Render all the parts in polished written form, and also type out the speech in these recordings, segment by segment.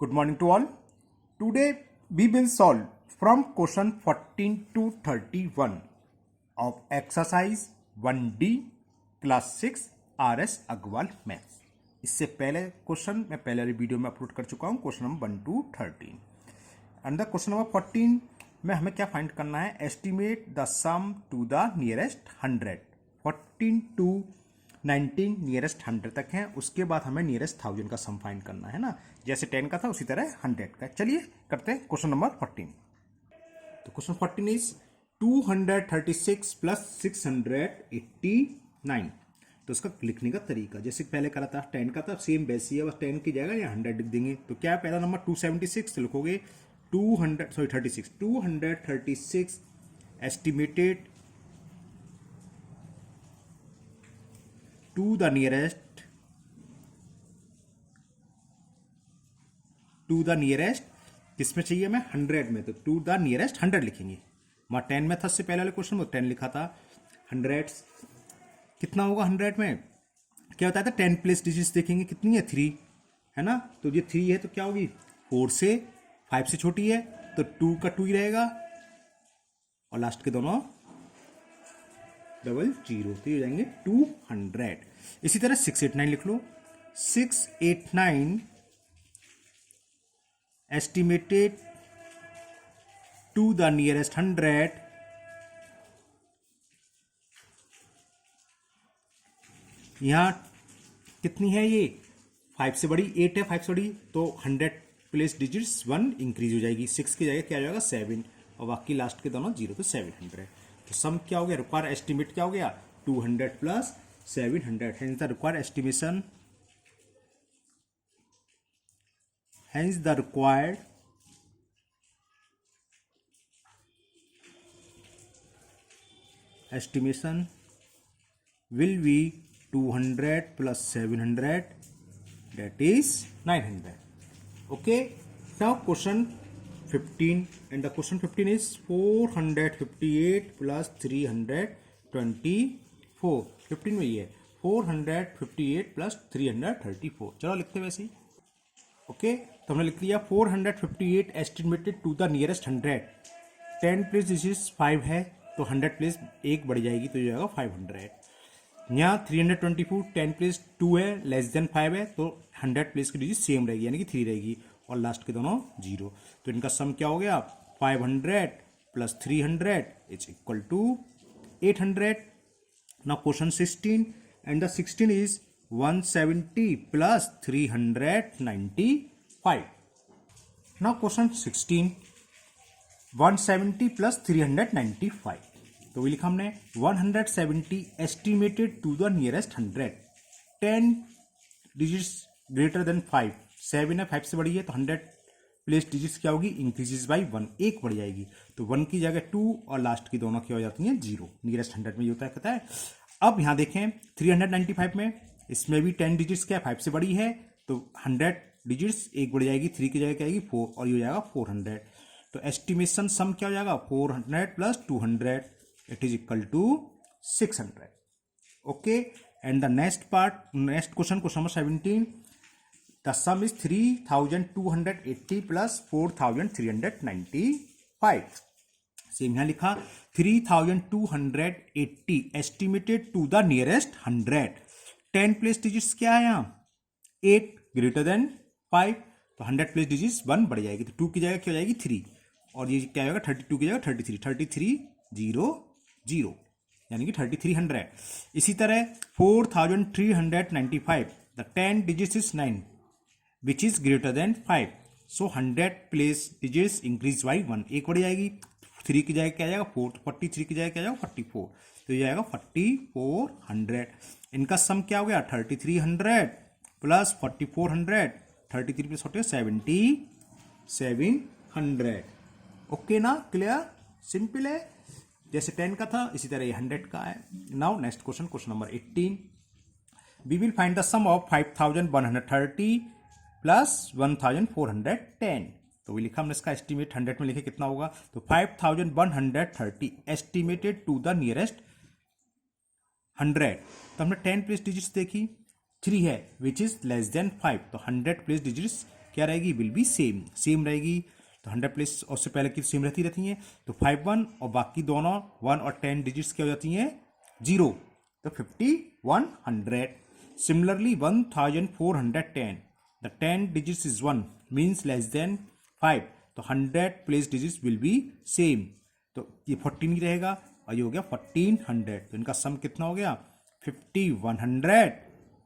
Good morning to all. Today we will solve from question 14 to 31 of exercise 1D class 6 RS Agrawal Maths. इससे पहले question मैं पहले video में upload कर चुका हूँ question number 1 to 13. Under question number 14 में हमें क्या फाइंड करना है? Estimate the sum to the nearest 100. 14 to 19 nearest 100 तक है. उसके बाद हमें नियरेस्ट 1000 का सम फाइंड करना है ना. जैसे 10 का था उसी तरह 100 का. चलिए करते हैं क्वेश्चन नंबर 14. तो क्वेश्चन 14 इज 236 प्लस 689. तो उसका लिखने का तरीका जैसे पहले करा था 10 का था सेम वैसी है, बस 10 की जगह या 100 लिख देंगे. तो क्या पहला नंबर 276 लिखोगे 236 एस्टिमेटेड to the nearest किसमें चाहिए हमें 100 में. तो टू द नियरेस्ट 100 लिखेंगे. वहाँ 10 में था इससे पहले वाले क्वेश्चन में 10 लिखा था. 100 कितना होगा 100 में? क्या होता है 10 प्लेस डिजिट्स देखेंगे कितनी है 3 है ना. तो ये 3 है तो क्या होगी 4 से 5 से छोटी है तो 2 का 2 ही रहेगा और लास्ट के दोनों 00 तो ये हो जाएंगे 200. इसी तरह 689 लिख लो. 689 एस्टिमेटेड टू द नियरेस्ट 100 यहां कितनी है ये 5 से बड़ी 8 है 5 से बड़ी तो 100 प्लेस डिजिट्स 1 इंक्रीज हो जाएगी. 6 की जगह क्या हो जाएगा 7 और बाकी लास्ट के दोनों 0 तो 700. तो सम क्या हो गया रिक्वायर एस्टिमेट क्या हो गया 200 plus 700. Hence the require estimation hence the required estimation will be 200 plus 700 that is 900. Okay, now question 15 and the question 15 is 458 plus 324. 15 में ये 458 plus 334. चलो लिखते हैं वैसे ही. ओके तो हमने लिख लिया 458 estimated to the nearest 100. 10 place digits 5 है तो 100 प्लेस एक बढ़ जाएगी तो ये आएगा 500. यहाँ 324 10 प्लेस 2 है लेस देन 5 है तो 100 प्लेस की डिजिट सेम रहेगी यानी कि 3 रहेगी और लास्ट के दोनों 0. तो इनका सम क्या हो गया 500 plus 300 is equal to 800. Now question 16 and the 16 is 170 plus 395. Now question 16 170 plus 395. तो वही लिखा हमने 170 estimated to the nearest 100. 10 digits greater than 5. 7 है 5 से बड़ी है तो 100 प्लेस डिजिट्स क्या होगी इंक्रीजेस बाई 1 एक बढ़ जाएगी तो 1 की जगह 2 और लास्ट की दोनों क्या हो जाती हैं 0. नियरेस्ट 100 में ये होता है कहता है. अब यहाँ देखें 395 में इसमें भी 10 डिजिट्स क्या 5 से बड़ी है तो 100 डिजिट्स एक बढ़ जाएगी 3 की जगह क्या आएगी 4 और ये हो जाएगा 400. तो एस्टिमेशन सम क्या हो जाएगा 400 plus 200 it is equal to 600. Okay and the next question number 17 the sum is 3280 plus 4395. Same यहाँ लिखा 3280 estimated to the nearest 100. 10 place digits क्या है यहाँ 8 ग्रेटर देन 5 तो 100 प्लेस डिजिट्स 1 बढ़ जाएगी तो 2 की जगह क्या हो जाएगी 3 और ये क्या होगा 32 की जगह 3300 यानी कि 3300. इसी तरह 4395 the 10 digits is 9 which is greater than 5 so 100 place digits increase by 1 एक बढ़ जाएगी 3 की जगह क्या जाएगा 4 43 की जगह क्या जाएगा 44 तो ये आएगा 4400. इनका सम क्या हो गया 3300 प्लस 4400 33 प्लस 7700. ओके ना क्लियर सिंपल है जैसे 10 का था इसी तरह ये 100 का है. Now next question number 18 we will find the sum of 5130 plus 1410. तो वही लिखा हमने इसका एस्टिमेट 100 में लिखे कितना होगा तो 5130 एस्टिमेटेड टू द नियरेस्ट 100. तो हमने 10 प्लेस डिजिट्स देखी 3 है विच इज लेस देन 5 तो 100 प्लेस डिजिट्स क्या रहेगी, विल बी सेम, सेम रहेगी। तो 100 प्लेस और से पहले की सेम रहती हैं। तो 5 1 और बाकी दोनों 1 और 10 डिजिट्स क्या हो जाती हैं, 0। तो 5100। Similarly 1410, the 10 digits is 1 means less than 5, तो 100 place digits will be same. तो ये 14 ही रहेगा और ये हो गया 1400। तो इनका सम कितना हो गया, 5100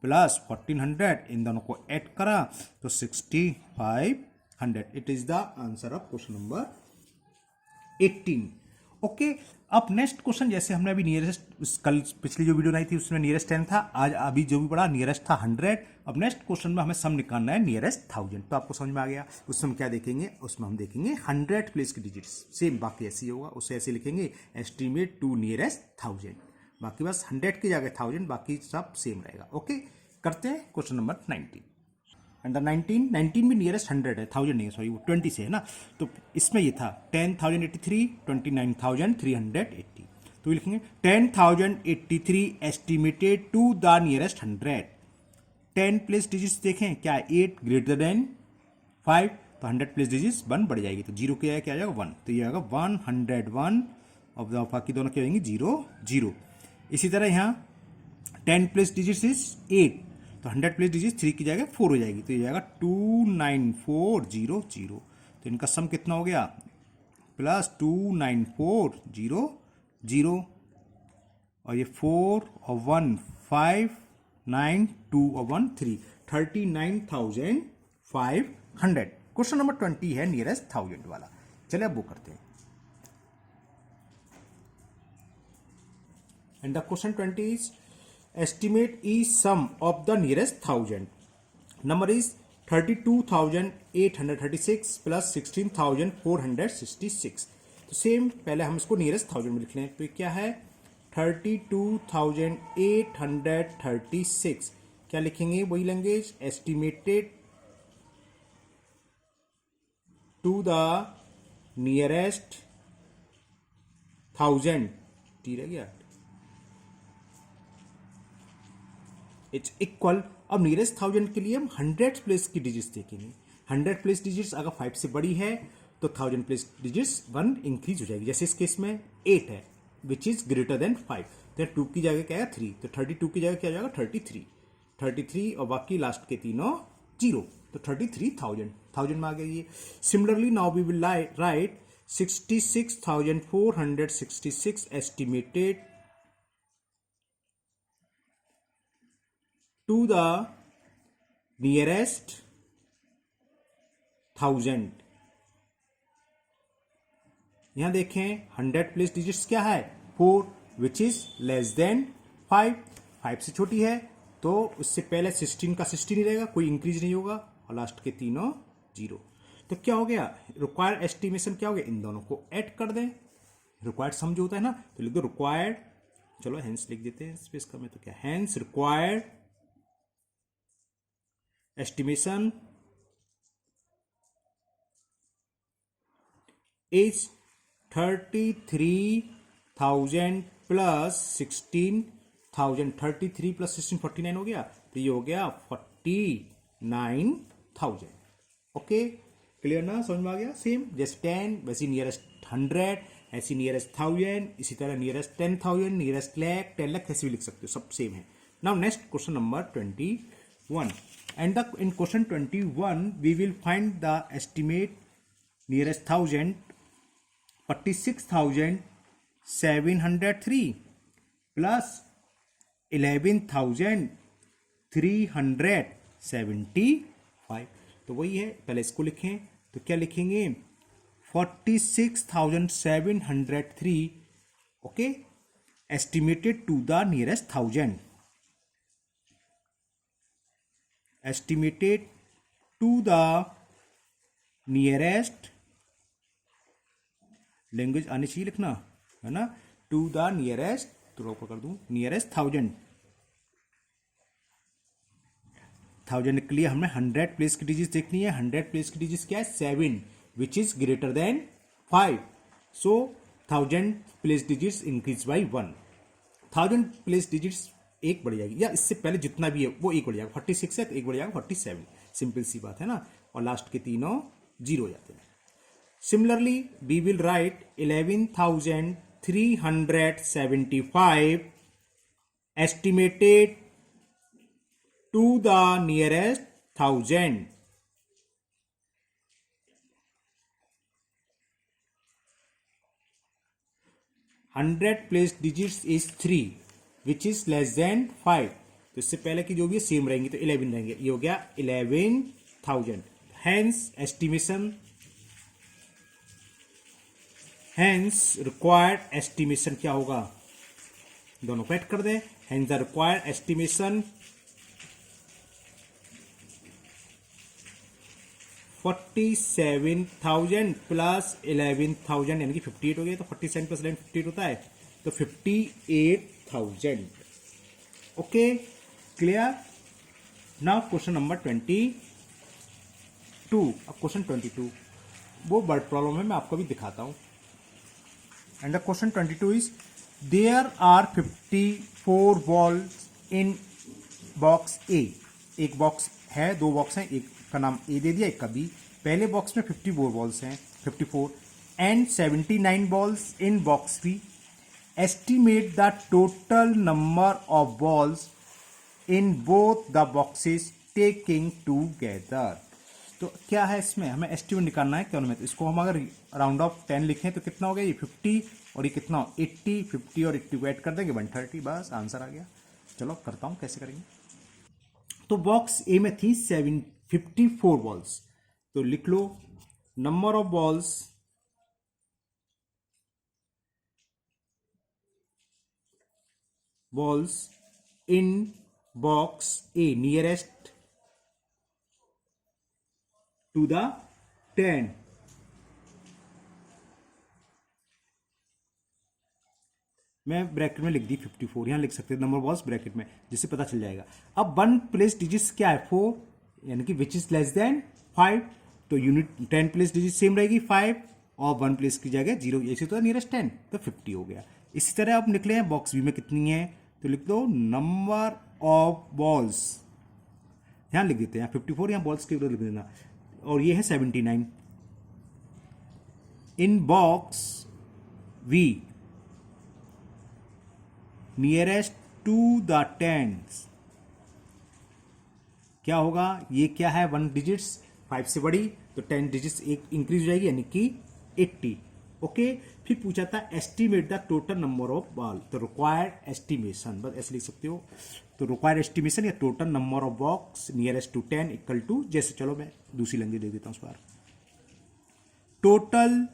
प्लस 1400, इन दोनों को ऐड करा तो 6500। It is the answer of question number 18। Okay, अब नेक्स्ट क्वेश्चन, जैसे हमने अभी नियरेस्ट, कल पिछली जो वीडियो आई थी उसमें नियरेस्ट 10 था, आज अभी जो भी पड़ा नियरेस्ट था 100। अब नेक्स्ट क्वेश्चन में हमें सम निकालना है नियरेस्ट 1000। तो आपको समझ में आ गया, उसमें हम क्या देखेंगे, उसमें हम देखेंगे 100 प्लेस की डिजिट्स, सेम बाकी ऐसे ही होगा, उसे ऐसे लिखेंगे एस्टिमेट टू नियरेस्ट 1000, बाकी बस 100 की जगह 1000, बाकी सब सेम रहेगा। ओके, करते हैं क्वेश्चन नंबर 19। एंड द 19 भी नियरेस्ट 100 है, 1000 नहीं है, सॉरी वो 20 से है ना। तो इसमें ये था 10,083, 29,380। तो लिखेंगे 10,083 estimated to the nearest 100। 10 place digits देखें क्या, 8 ग्रेटर देन 5, तो 100 प्लेस डिजिट्स 1 बढ़ जाएगी, तो 0 क्या आ जाएगा 1, तो ये आएगा 101, और बाकी दोनों क्या होंगे 0 0। इसी तरह यहाँ 10 प्लेस डिजिट्स इज 8, तो 100 प्लेस डिजिट 3 की जगह 4 हो जाएगी, तो ये जाएगा 29400। तो इनका सम कितना हो गया, प्लस 29400, और ये 4 और 1 5 9 2 और 1 3, 39,500। क्वेश्चन नंबर 20 है नियरेस्ट 1000 वाला। चलिए अब वो करते हैं। And the question 20 is estimate is sum of the nearest 1000. Number is 32,836 plus 16,466. तो सेम पहले हम इसको नियरेस्ट 1000 में लिख लें। तो क्या है 32,836, क्या लिखेंगे, वही language, estimated to the nearest 1000, टी रह गया, इट्स इक्वल। अब नियरेस्ट 1000 के लिए हम 100 प्लेस की डिजिट्स देखेंगे। 100 प्लेस डिजिट्स अगर 5 से बड़ी है तो 1000 प्लेस डिजिट्स 1 इंक्रीज हो जाएगी। जैसे इस केस में 8 है विच इज ग्रेटर देन 5, तो 2 की जगह क्या है 3, तो 32 की जगह क्या जाएगा 33 और बाकी लास्ट के तीनों 0, तो 33,000 1000 में आ गया ये। Similarly now we will write 66,466 estimated to the nearest 1000। यहां देखें 100 प्लेस डिजिट्स क्या है 4, विच इज लेस देन 5 से छोटी है, तो उससे पहले 16 का 16 ही रहेगा, कोई इंक्रीज नहीं होगा, और लास्ट के तीनों 0। तो क्या हो गया, रिक्वायर्ड एस्टिमेशन क्या हो गया, इन दोनों को ऐड कर दें। रिक्वायर्ड सम जो होता है ना, तो लिख दो रिक्वायर्ड, चलो हेंस लिख देते हैं स्पेस का में, तो क्या hence required estimation is 33,000 plus 16,000, 33 plus 16 49 हो गया, तो ये हो गया 49,000। ओके, क्लियर ना, समझ में आ गया। सेम जैसे 10 वैसी नियरेस्ट 100, ऐसी नियरेस्ट 1000, इसी तरह नियरेस्ट 10,000, नियरेस्ट लाख 10 लाख ऐसे भी लिख सकते हो, सब सेम है। Now next question number 21। And in question 21 we will find the estimate nearest 1000, 46,703 plus 11,375। तो वही है, पहले इसको लिखें, तो क्या लिखेंगे 46,703, okay, estimated to the nearest 1000, estimated to the nearest, language आनी चाहिए लिखना है ना, टू द नियरेस्ट, तो रो पकड़ दूं, नियरेस्ट 1000 के लिए हमें 100 प्लेस की डिजिट देखनी है। 100 प्लेस की डिजिट क्या है 7, which is greater than 5, so 1000 place digits increase by 1। 1000 place digits एक बढ़ जाएगी, या इससे पहले जितना भी है वो एक बढ़ जाएगा, 46 है तो एक बढ़ जाएगा 47, सिंपल सी बात है ना। और लास्ट के तीनों 0 हो जाते हैं. Similarly, we will write 11,375 estimated to the nearest thousand. 100 place digits is 3 which is less than 5. तो इससे पहले की जो भी सेम रहेंगी तो 11 रहेंगे. ये हो गया 11,000. Hence required estimation क्या होगा, दोनों को ऐड कर दें. Hence the required estimation 47,000 plus 11,000 यानी कि 58 हो गया. तो 47 प्लस 11 58 होता है, तो 58,000. Okay, clear. Now question number 22. अब क्वेश्चन 22 वो वर्ड प्रॉब्लम है, मैं आपको भी दिखाता हूं. And the question 22 is there are 54 balls in box A. एक बॉक्स है, दो बॉक्स हैं, एक का नाम ए दे दिया, एक का बी. पहले बॉक्स में 54 बॉल्स हैं, 54 and 79 balls in box B. Estimate the total number of balls in both the boxes taking together. तो क्या है इसमें, हमें एस्टिमेट निकालना है क्या. तो इसको हम अगर राउंड ऑफ 10 लिखें तो कितना हो गया, ये 50 और ये कितना 80. 50 और 80 को ऐड कर देंगे 130. बस आंसर आ गया. चलो करता हूं कैसे करेंगे. तो बॉक्स ए में थी 54 बॉल्स. तो लिख लो number of balls in box A nearest to the 10. मैं ब्रैकेट में लिख दी 54, यहां लिख सकते हैं नंबर बॉल्स ब्रैकेट में, जिससे पता चल जाएगा. अब 1 प्लेस डिजिट्स क्या है, 4, यानी कि विच इज लेस देन 5. तो यूनिट 10 प्लेस डिजिट सेम रहेगी 5 और 1 प्लेस की जगह 0. ऐसे तो नियरेस्ट 10, तो 50 हो गया. इसी तरह आप निकले हैं बॉक्स बी में कितनी है, तो लिख दो नंबर ऑफ बॉल्स. यहां लिख देते हैं 54, यहां बॉल्स के विरुद्ध लिख देना. और ये है 79 in box B nearest to the 10. क्या होगा, ये क्या है 1 डिजिट्स 5 से बड़ी, तो 10 डिजिट्स एक इंक्रीज हो जाएगी यानी कि 80. ओके, फिर पूछा था estimate the total number of ball. तो रिक्वायर्ड एस्टिमेशन, बस ऐसे लिख सकते हो. तो रिक्वायर्ड एस्टिमेशन या total number of box nearest to 10 equal to, जैसे चलो मैं दूसरी लंगी दे देता हूं उस बार. Total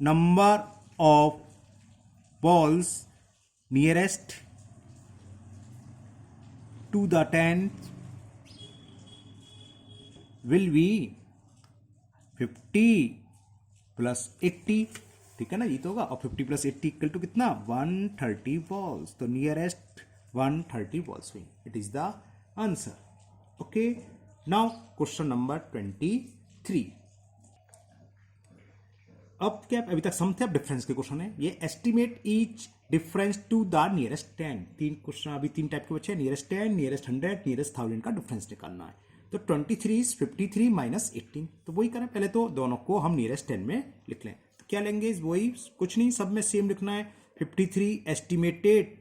number of balls nearest to the 10 will be 50 plus 80. ठीक है ना, ये तो होगा. और 50 प्लस 80 इक्वल टू कितना, 130 बॉल्स. तो नियरेस्ट 130 बॉल्स हुई. It is the answer. Okay, now question number 23. अब क्या, अभी तक सम थे, अब डिफरेंस के क्वेश्चन है. ये estimate each difference to the nearest 10. 3 question अभी 3 टाइप के बच्चे हैं, नियरेस्ट 10, नियरेस्ट 100, नियरेस्ट 1000 का डिफरेंस निकालना है. तो 23 इज 53 माइनस 18. तो वही करें, पहले तो दोनों को हम नियरेस्ट 10 में लिख लें. तो क्या लेंगे, वही कुछ नहीं, सब में सेम लिखना है. 53 estimated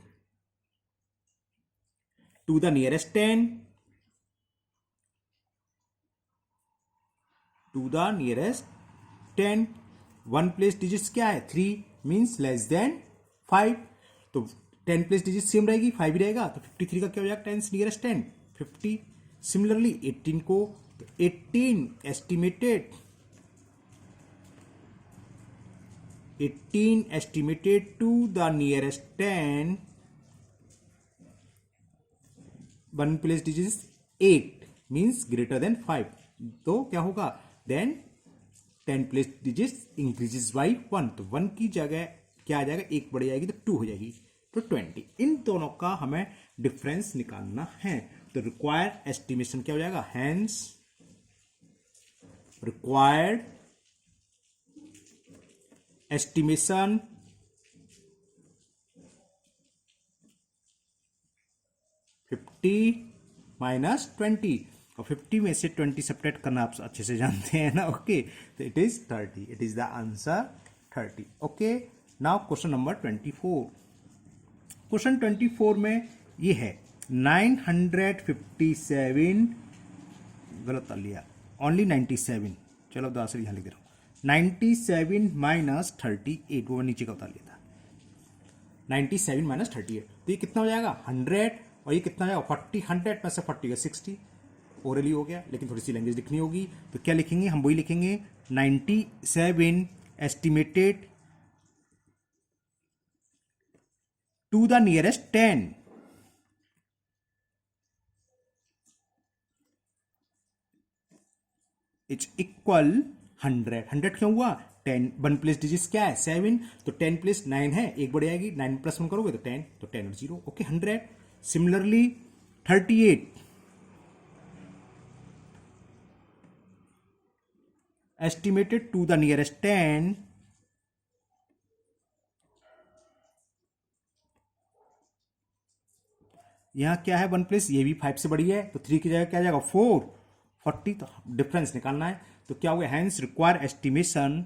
to the nearest 10 to the nearest 10. 1 place digits क्या है, 3 मीन्स लेस देन 5. तो 10 प्लेस डिजिट सेम रहेगी, 5 ही रहेगा. तो 53 का क्या हो जाएगा, 10 नियरेस्ट 10 50. सिमिलरली 18 को, तो 18 estimated to the nearest 10. 1 place digit 8 means greater than 5. तो क्या होगा, then 10 place digits increases by 1. तो 1 की जगह क्या आ जाएगा, 1 बढ़ जाएगी तो 2 हो जाएगी. तो 20. इन दोनों का हमें डिफरेंस निकालना है. तो रिक्वायर्ड एस्टिमेशन क्या हो जाएगा, हैंस रिक्वायर्ड एस्टिमेशन 50 माइनस 20. और 50 में से 20 सब्ट्रैक्ट करना आप अच्छे से जानते हैं ना. ओके, तो it is 30. It is the answer 30. Okay, now question number 24. Question 24 में ये है 957, गलत कर लिया, ओनली 97. चलो दूसरी यहाँ लिख दे रहा हूँ. 97 माइनस 38, वो नीचे का उतार लिया था. 97 माइनस 38, तो ये कितना हो जाएगा 100, और ये कितना हो जाएगा 40. 100 में से 40 का 60. ओरली हो गया, लेकिन थोड़ी सी लैंग्वेज लिखनी होगी. तो क्या लिखेंगे हम, वही लिखेंगे 97 estimated to the nearest 10. It's equal 100. 100 क्यों हुआ, 10 वन प्लेस डिजिट क्या है 7, तो 10 प्लस 9 है, एक बढ़ जाएगी, 9 प्लस 1 करोगे तो 10, तो 10 और 0. Okay, 100. Similarly 38 estimated to the nearest 10, यहां क्या है 1 प्लस, ये भी 5 से बड़ी है, तो 3 की जगह क्या आ जाएगा 4. 40, तो डिफरेंस निकालना है. तो क्या होगा, hence require estimation,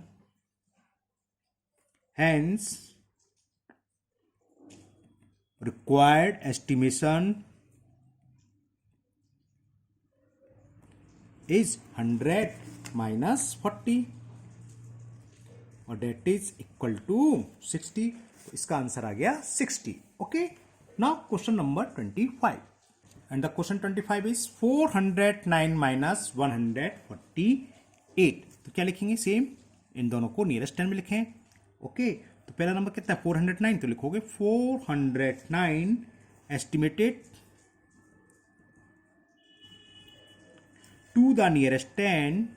hence required estimation is 100 minus 40, और डेट इज इक्वल टू 60. तो इसका आंसर आ गया 60. Okay, now question number 25, and the question 25 is 409 minus 148. तो क्या लिखेंगे, सेम इन दोनों को नियरेस्ट 10 में लिखें. ओके, तो पहला नंबर कितना है 409, तो लिखोगे 409 एस्टिमेटेड टू द नियरेस्ट 10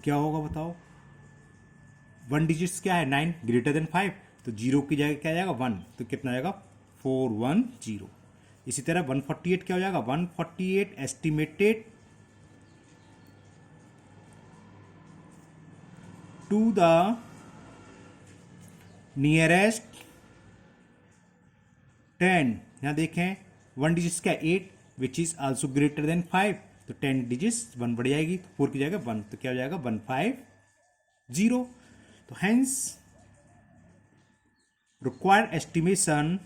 क्या होगा बताओ. 1 डिजिट्स क्या है 9, ग्रेटर देन 5, तो 0 की जगह क्या जाएगा 1, तो कितना जाएगा 410. इसी तरह 148 क्या हो जाएगा 148 एस्टिमेटेड टू द नियरेस्ट 10. यहां देखें 1 डिजिट्स क्या 8, which is also greater than 5, तो 10 डिजिट्स 1 बढ़ जाएगी, तो 4 की जगह 1, तो क्या हो जाएगा 150. तो हेंस रिक्वायर्ड एस्टिमेशन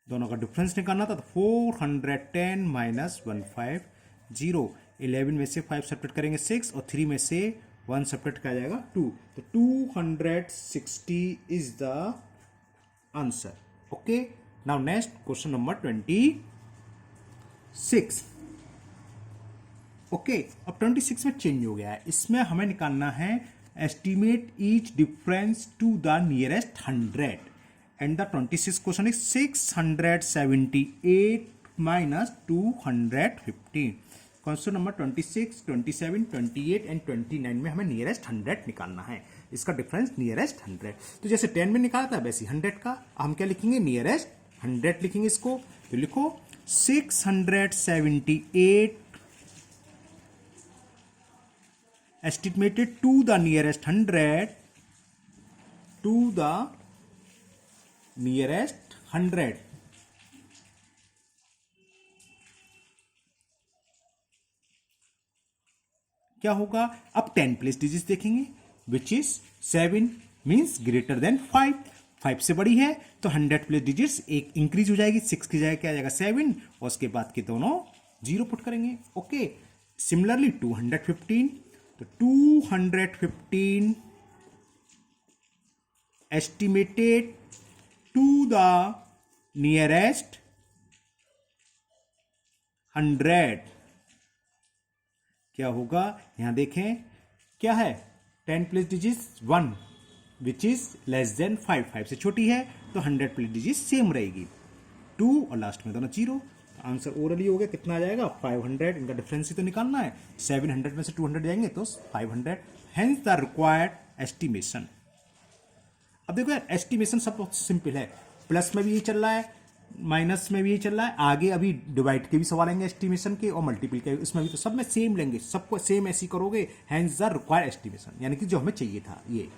दोनों का डिफरेंस निकालना था, तो 410 माइनस 150. 11 में से 5 सब्ट्रैक्ट करेंगे 6, और 3 में से 1 सब्ट्रैक्ट क्या जाएगा 2, तो 260 is the answer. Okay, now next question number 26. Okay, अब 26 में चेंज हो गया है. इसमें हमें निकालना है estimate each difference to the nearest 100, and the 26 question is 678 minus 215. Question number 26, 27, 28 and 29 में हमें नियरेस्ट 100 निकालना है. इसका डिफरेंस नियरेस्ट 100. तो जैसे 10 में निकाला था वैसे 100 का हम क्या लिखेंगे, नियरेस्ट 100 लिखेंगे इसको. तो लिखो 678 estimated to the nearest 100, to the nearest 100. क्या होगा, अब 10 प्लेस डिजिट देखेंगे, which is 7 means greater than 5. 5 से बड़ी है, तो 100 प्लेस डिजिट्स एक इंक्रीज हो जाएगी, 6 की जगह क्या आ जाएगा 7, और उसके बाद के दोनों 0 पुट करेंगे. ओके, सिमिलरली 215, तो 215 एस्टिमेटेड टू द नियरेस्ट 100 क्या होगा, यहां देखें क्या है 10 place digit 1 which is less than 5. 5 से छोटी है, तो 100 प्लेस डिजिट सेम रहेगी, 2 और लास्ट में दोनों 0. आंसर ओरली हो गया, कितना आ जाएगा 500. इनका डिफरेंस ही तो निकालना है. 700 में से 200 जाएंगे तो 500. Hence the required estimation. अब देखो यार, एस्टिमेशन सब बहुत सिंपल है. प्लस में भी यही चल रहा है, माइनस में भी ये चल रहा है, आगे अभी डिवाइड के भी सवाल आएंगे एस्टिमेशन के और मल्टीपल के, इसमें भी तो सब में सेम लेंगे, सबको सेम ऐसी करोगे, हैंस द रिक्वायर्ड एस्टिमेशन, यानी कि जो हमें चाहिए था ये।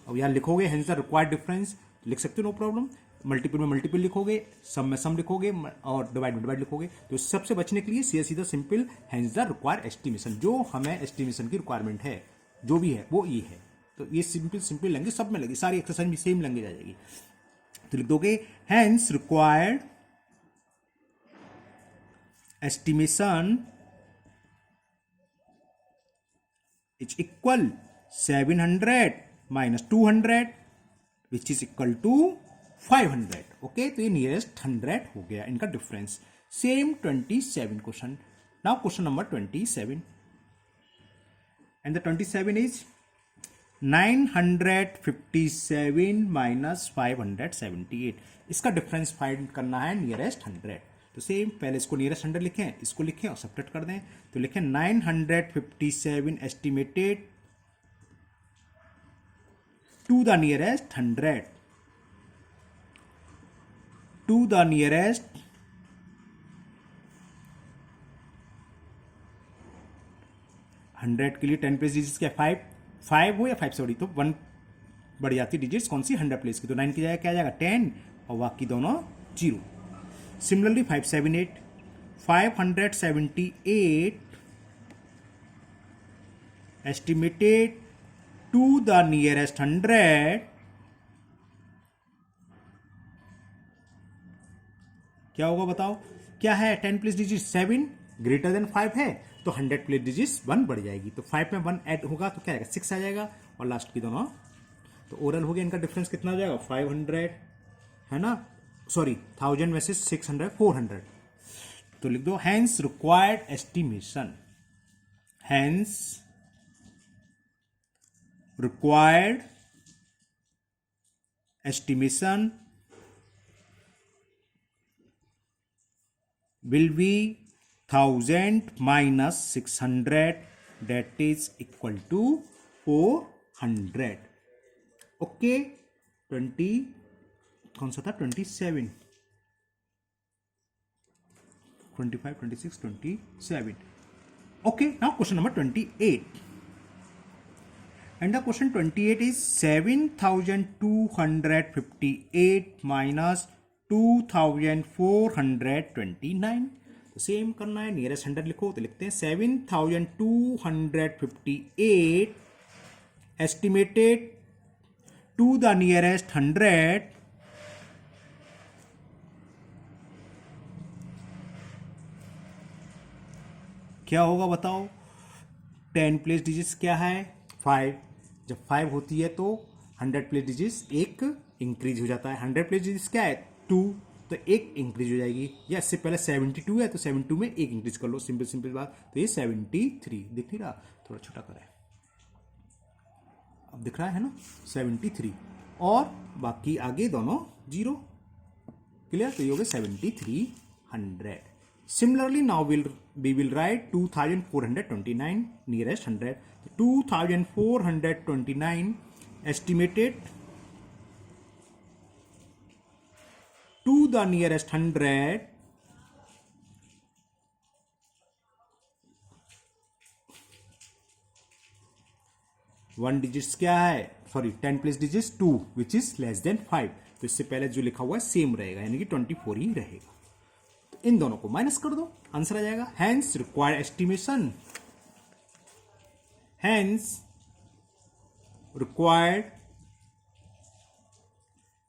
अब यहाँ लिखोगे हैंस द रिक्वायर्ड डिफरेंस, लिख सकते हो नो प्रॉब्लम। मल्टीपल में मल्टीपल लिखोगे, सम में सम लिखोगे और डिवाइड में डिवाइड लिखोगे। तो सबसे बचने के लिए सीधा सीधा simple hence the required estimation, जो हमें एस्टिमेशन की रिक्वायरमेंट है जो भी है वो ये है। तो ये सिंपल सिंपल लैंग्वेज सब में लगी, सारी एक्सरसाइज भी सेम लैंग्वेज आ जाएगी। तो लिख दोगे hence required estimation is equal 700 minus 200 which is equal to 500। Okay, तो ये नियरेस्ट 100 हो गया इनका difference. Same 27 question. Now question number 27 and the 27 is 957 minus 578। इसका डिफरेंस फाइंड करना है नियरेस्ट 100। तो सेम पहले इसको नियरेस्ट 100 लिखें, इसको लिखें और सब्ट्रैक्ट कर दें। तो लिखें 957 estimated to the nearest 100, to the nearest 100 के लिए 10 प्लेस डिजिट्स क्या 5 हो या 5 सॉरी, तो 1 बढ़ जाती डिजिट्स कौन सी 100 प्लेस की, तो 9 की जगह क्या आ जाएगा 10 और बाकी दोनों 0। Similarly 578 estimated to the nearest 100 क्या होगा बताओ, क्या है 10 प्लेस डिजिट 7 ग्रेटर देन 5 है, तो 100 प्लेस डिजिट 1 बढ़ जाएगी, तो 5 में 1 ऐड होगा तो क्या आएगा 6 आ जाएगा, और लास्ट की दोनों तो ओरल हो गया। इनका डिफरेंस कितना हो जाएगा 500 है ना, सॉरी 1000 में से 600 400। तो लिख दो hence required estimation, hence required estimation will be 1000 minus 600 that is equal to 400। Okay 20 कौन सा था 27 25 26 27। Okay now question number 28 and the question 28 is 7258 minus 2429। तो सेम करना है, नियरेस्ट 100 लिखो, तो लिखते हैं 7258 एस्टिमेटेड टू द नियरेस्ट 100 क्या होगा बताओ। 10 प्लेस डिजिट्स क्या है 5, जब 5 होती है तो 100 प्लेस डिजिट्स एक इंक्रीज हो जाता है, 100 प्लेस डिजिट्स क्या है 2, तो एक इंक्रीज हो जाएगी, या इससे पहले 72 है तो 72 में एक इंक्रीज कर लो, सिंपल सिंपल बात। तो ये 73 दिख नहीं रहा, थोड़ा छोटा करें, अब दिख रहा है ना 73, और बाकी आगे दोनों 0, क्लियर। तो ये हो गया 7300। Similarly now we will write 2429 nearest 100। 2429 estimated to the nearest 100 1 digits क्या है sorry 10 place digits 2 which is less than 5। तो इससे पहले जो लिखा हुआ है सेम रहेगा, यानी कि 24 ही रहेगा। तो इन दोनों को माइनस कर दो, आंसर आ जाएगा hence required estimation, hence required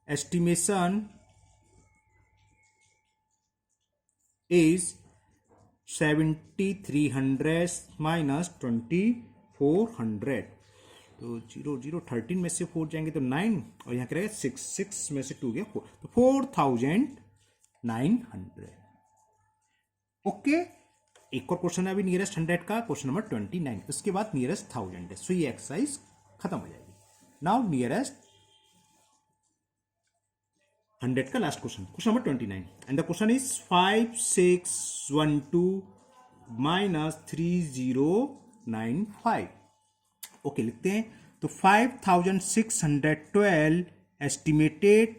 estimation is 7300 minus 2400। तो 0 0 13 में से 4 जाएंगे तो 9, और यहाँ क्या रहेगा 6 6 में से 2 गया 4, तो 4900। ओके एक और क्वेश्चन है अभी नियरेस्ट 100 का, क्वेश्चन नंबर 29, उसके बाद नियरेस्ट 1000 है। सो ये एक्सरसाइज खत्म हो जाएगी। नाउ नियरेस्ट 100 का last question, question number 29 and the question is 5612 minus 3095। Okay लिखते हैं, तो 5612 estimated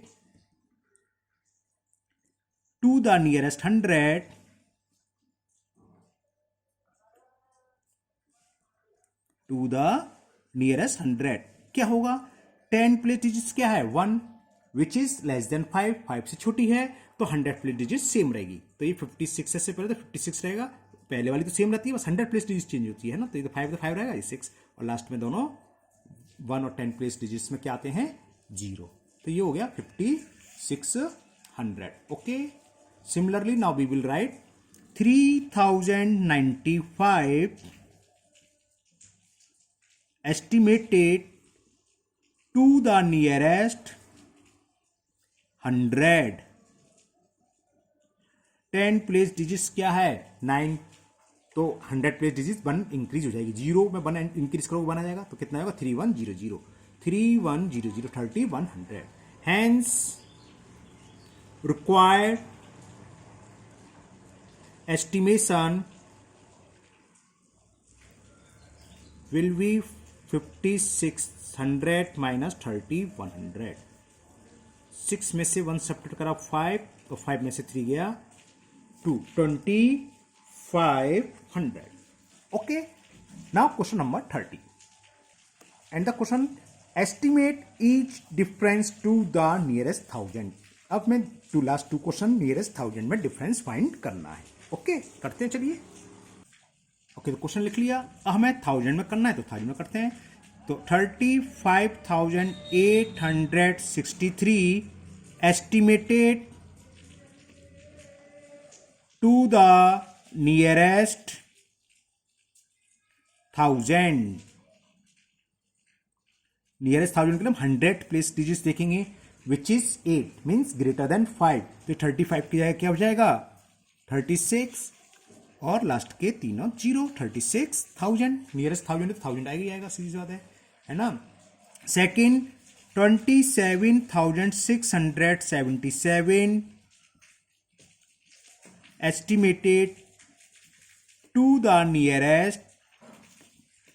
to the nearest 100 to the nearest 100 क्या होगा? 10 प्लेस डिजिट्स क्या है? 1 विच इज लेस देन 5, 5 से छोटी है, तो 100 प्लेस डिजिट सेम रहेगी। तो ये 56 से पहले तो 56 रहेगा, पहले वाली तो सेम रहती है, बस 100 प्लेस डिजिट चेंज होती है ना। तो ये तो 5 रहेगा, ये 6, और लास्ट में दोनों 1 और 10 प्लेस डिजिट्स में क्या आते हैं? 0। तो ये हो गया 5600। Okay, similarly now we will write 3095 estimated to the nearest 100। 10 place digits क्या है? 9, तो 100 प्लेस डिजिट्स 1 इंक्रीज हो जाएगी, 0 में 1 इंक्रीज करोगे 1 आ जाएगा, तो कितना होगा? 3100, 3100, 3100। Hence required estimation will be 5600 minus 3100। 6 में से 1 सब्ट्रैक्ट करा 5, तो 5 में से 3 गया 2, 2500। Okay, now question number 30 and the question estimate each difference to the nearest 1000। अब मैं लास्ट 2 क्वेश्चन नियरेस्ट 1000 में डिफरेंस फाइंड करना है। ओके, करते हैं, चलिए। ओके, तो क्वेश्चन लिख लिया, अब हमें 1000 में करना है तो 1000 में करते हैं। तो 35,863 estimated to the nearest 1000। Nearest 1000 के लिए हम 100 प्लेस डिजिट्स देखेंगे, which is 8 means greater than 5। तो 35 की जगह क्या हो जाएगा? 36, और लास्ट के तीनों 0, 36,000। नियरेस्ट 1000 तो 1000 आएगी, आएगा, सीधी बात है ना। Second 27,677 estimated to the nearest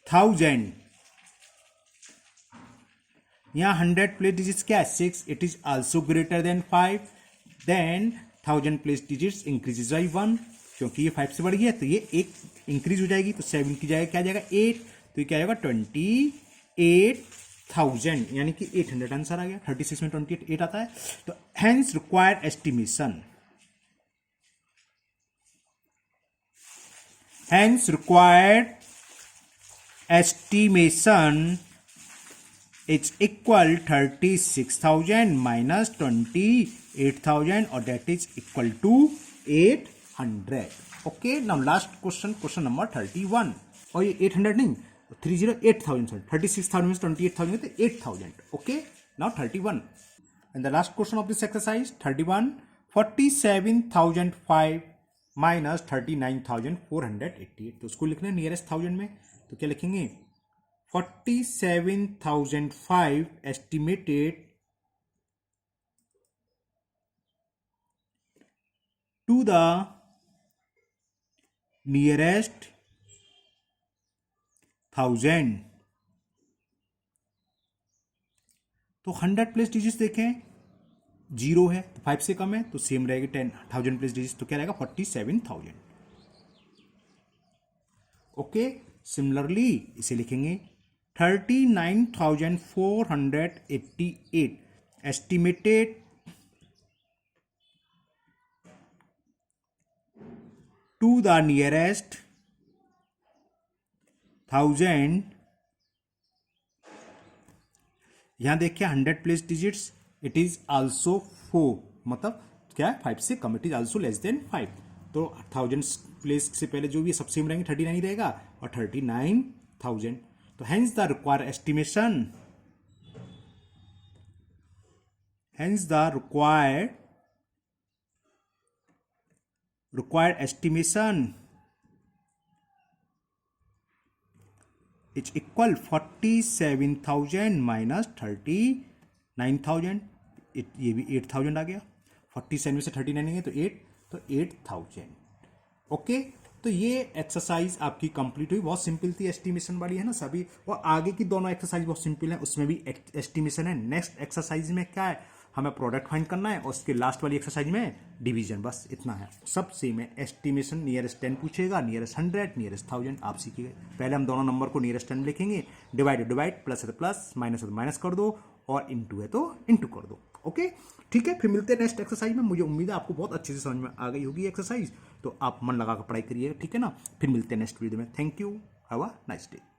1000। यहां 100 प्लेस डिजिट्स क्या है? 6, it is also greater than 5। Then 1000 place digits increases by 1, क्योंकि ये 5 से बढ़ गया तो ये 1 इंक्रीज हो जाएगी, तो 7 की जगह क्या आ जाएगा? 8, तो ये क्या आएगा? 28,000, यानी कि 800 आंसर आ गया। 36 में 28 आता है। तो hence require estimation, hence required estimation is equal 36,000 minus 28,000, और that is equal to 800। Okay, now last question, question number 31। और ये 800 नहीं, 8,000, सॉरी, 36,000 में 28,000 तो 8,000। Okay, now 31 and the last question of this exercise 31, 47,005 minus 39,488। तो उसको लिखना है नियरेस्ट 1000 में, तो क्या लिखेंगे? 47,005 एस्टिमेटेड टू द नियरेस्ट 1000। तो 100 प्लेस डिजिट्स देखें, 0 है, तो 5 से कम है, तो सेम रहेगी 10,000 प्लेस डिजिट्स, तो क्या रहेगा? 47,000। ओके, सिमिलरली इसे लिखेंगे 39,488 एस्टिमेटेड टू द नियरेस्ट 1000। यहां देखिए 100 place digits, it is also 4, मतलब क्या है? 5 से कम, it is also less than 5। तो 1000 प्लेस से पहले जो भी सब सेम रहेंगे, 39 ही रहेगा, और 39,000। तो hence the required estimation, hence the required estimation is equal 47,000 minus 39,000। ये भी 8,000 आ गया, 47 में से 39 नहीं है तो 8, तो 8,000। ओके, तो ये एक्सरसाइज आपकी कंप्लीट हुई। बहुत सिंपल थी, एस्टिमेशन वाली है ना सभी, और आगे की दोनों एक्सरसाइज बहुत सिंपल है, उसमें भी एस्टिमेशन है। नेक्स्ट एक्सरसाइज में क्या है? हमें प्रोडक्ट फाइंड करना है और उसके लास्ट वाली एक्सरसाइज में डिवीजन, बस इतना है। सब सेम है। एस्टिमेशन नियरेस्ट 10 पूछेगा, नियरेस्ट 100, नियरेस्ट 1000 आप सीखिए। पहले हम दोनों नंबर को नियरेस्ट 10 लिखेंगे, डिवाइड, प्लस है तो प्लस, माइनस है तो माइनस कर दो, और इंटू है तो इंटू कर दो। ओके, ठीक है, फिर मिलते हैं नेक्स्ट एक्सरसाइज में। मुझे उम्मीद है आपको बहुत अच्छे से समझ में आ गई होगी एक्सरसाइज, तो आप मन लगा कर पढ़ाई करिए, ठीक है ना। फिर मिलते हैं नेक्स्ट वीडियो में। Thank you, have a nice day.